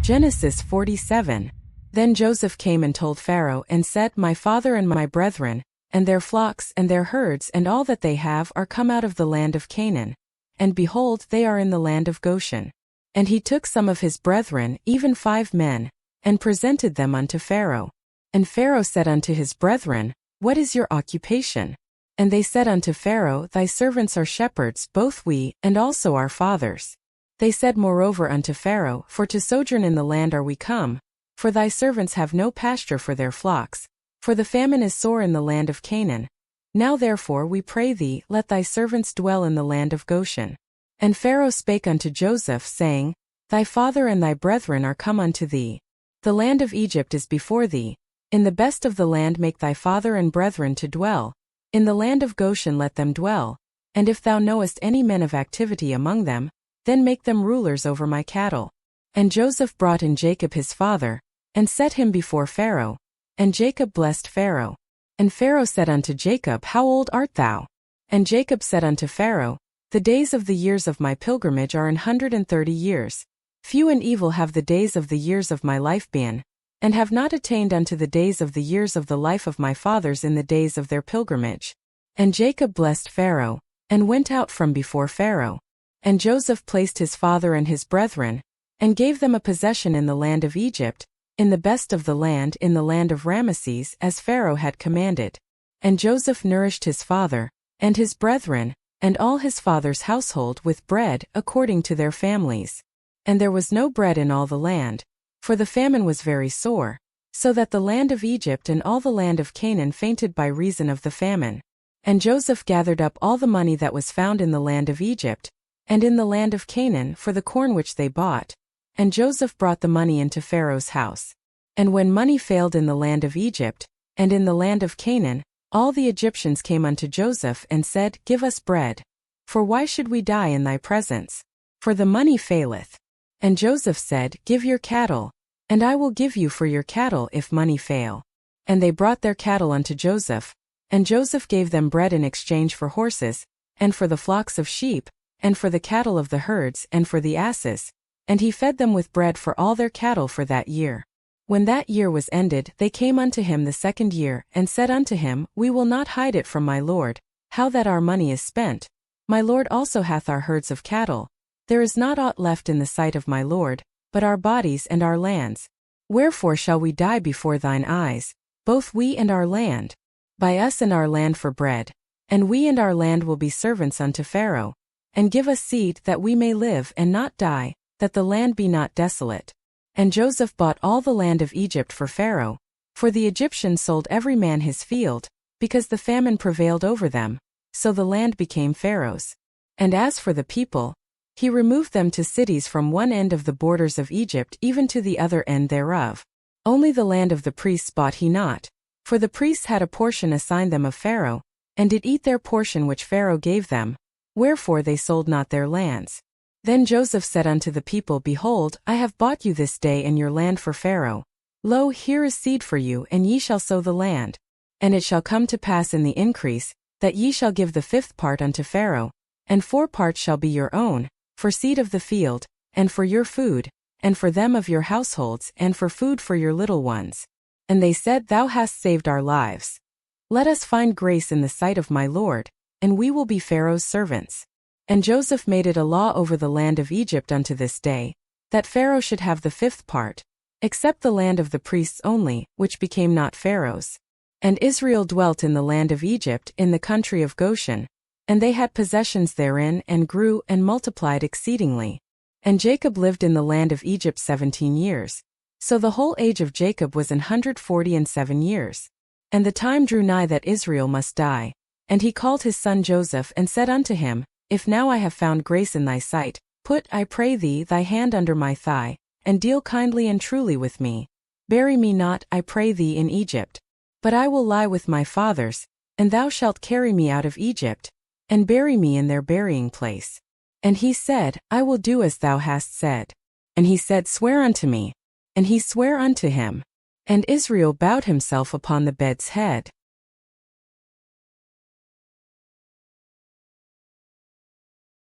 Genesis 47. Then Joseph came and told Pharaoh and said, My father and my brethren, and their flocks and their herds and all that they have are come out of the land of Canaan. And behold, they are in the land of Goshen. And he took some of his brethren, even 5 men, and presented them unto Pharaoh. And Pharaoh said unto his brethren, What is your occupation? And they said unto Pharaoh, Thy servants are shepherds, both we, and also our fathers. They said moreover unto Pharaoh, For to sojourn in the land are we come, for thy servants have no pasture for their flocks, for the famine is sore in the land of Canaan. Now therefore we pray thee, let thy servants dwell in the land of Goshen. And Pharaoh spake unto Joseph, saying, Thy father and thy brethren are come unto thee. The land of Egypt is before thee. In the best of the land make thy father and brethren to dwell. In the land of Goshen let them dwell. And if thou knowest any men of activity among them, then make them rulers over my cattle. And Joseph brought in Jacob his father, and set him before Pharaoh. And Jacob blessed Pharaoh. And Pharaoh said unto Jacob, How old art thou? And Jacob said unto Pharaoh, The days of the years of my pilgrimage are 130 years. Few and evil have the days of the years of my life been, and have not attained unto the days of the years of the life of my fathers in the days of their pilgrimage. And Jacob blessed Pharaoh, and went out from before Pharaoh. And Joseph placed his father and his brethren, and gave them a possession in the land of Egypt, in the best of the land in the land of Ramesses, as Pharaoh had commanded. And Joseph nourished his father, and his brethren, and all his father's household with bread according to their families. And there was no bread in all the land, for the famine was very sore, so that the land of Egypt and all the land of Canaan fainted by reason of the famine. And Joseph gathered up all the money that was found in the land of Egypt, and in the land of Canaan for the corn which they bought. And Joseph brought the money into Pharaoh's house. And when money failed in the land of Egypt, and in the land of Canaan, all the Egyptians came unto Joseph and said, Give us bread. For why should we die in thy presence? For the money faileth. And Joseph said, Give your cattle, and I will give you for your cattle if money fail. And they brought their cattle unto Joseph, and Joseph gave them bread in exchange for horses, and for the flocks of sheep, and for the cattle of the herds, and for the asses. And he fed them with bread for all their cattle for that year. When that year was ended, they came unto him the second year, and said unto him, We will not hide it from my lord, how that our money is spent. My lord also hath our herds of cattle. There is not aught left in the sight of my lord, but our bodies and our lands. Wherefore shall we die before thine eyes, both we and our land? Buy us and our land for bread, and we and our land will be servants unto Pharaoh. And give us seed that we may live and not die, that the land be not desolate. And Joseph bought all the land of Egypt for Pharaoh, for the Egyptians sold every man his field, because the famine prevailed over them, so the land became Pharaoh's. And as for the people, he removed them to cities from one end of the borders of Egypt even to the other end thereof. Only the land of the priests bought he not, for the priests had a portion assigned them of Pharaoh, and did eat their portion which Pharaoh gave them, wherefore they sold not their lands. Then Joseph said unto the people, Behold, I have bought you this day and your land for Pharaoh. Lo, here is seed for you, and ye shall sow the land. And it shall come to pass in the increase, that ye shall give the 5th part unto Pharaoh, and 4 parts shall be your own, for seed of the field, and for your food, and for them of your households, and for food for your little ones. And they said, Thou hast saved our lives. Let us find grace in the sight of my lord, and we will be Pharaoh's servants. And Joseph made it a law over the land of Egypt unto this day, that Pharaoh should have the 5th part, except the land of the priests only, which became not Pharaoh's. And Israel dwelt in the land of Egypt in the country of Goshen, and they had possessions therein and grew and multiplied exceedingly. And Jacob lived in the land of Egypt 17 years. So the whole age of Jacob was 147 years. And the time drew nigh that Israel must die. And he called his son Joseph and said unto him, If now I have found grace in thy sight, put, I pray thee, thy hand under my thigh, and deal kindly and truly with me. Bury me not, I pray thee, in Egypt. But I will lie with my fathers, and thou shalt carry me out of Egypt, and bury me in their burying place. And he said, I will do as thou hast said. And he said, Swear unto me. And he sware unto him. And Israel bowed himself upon the bed's head.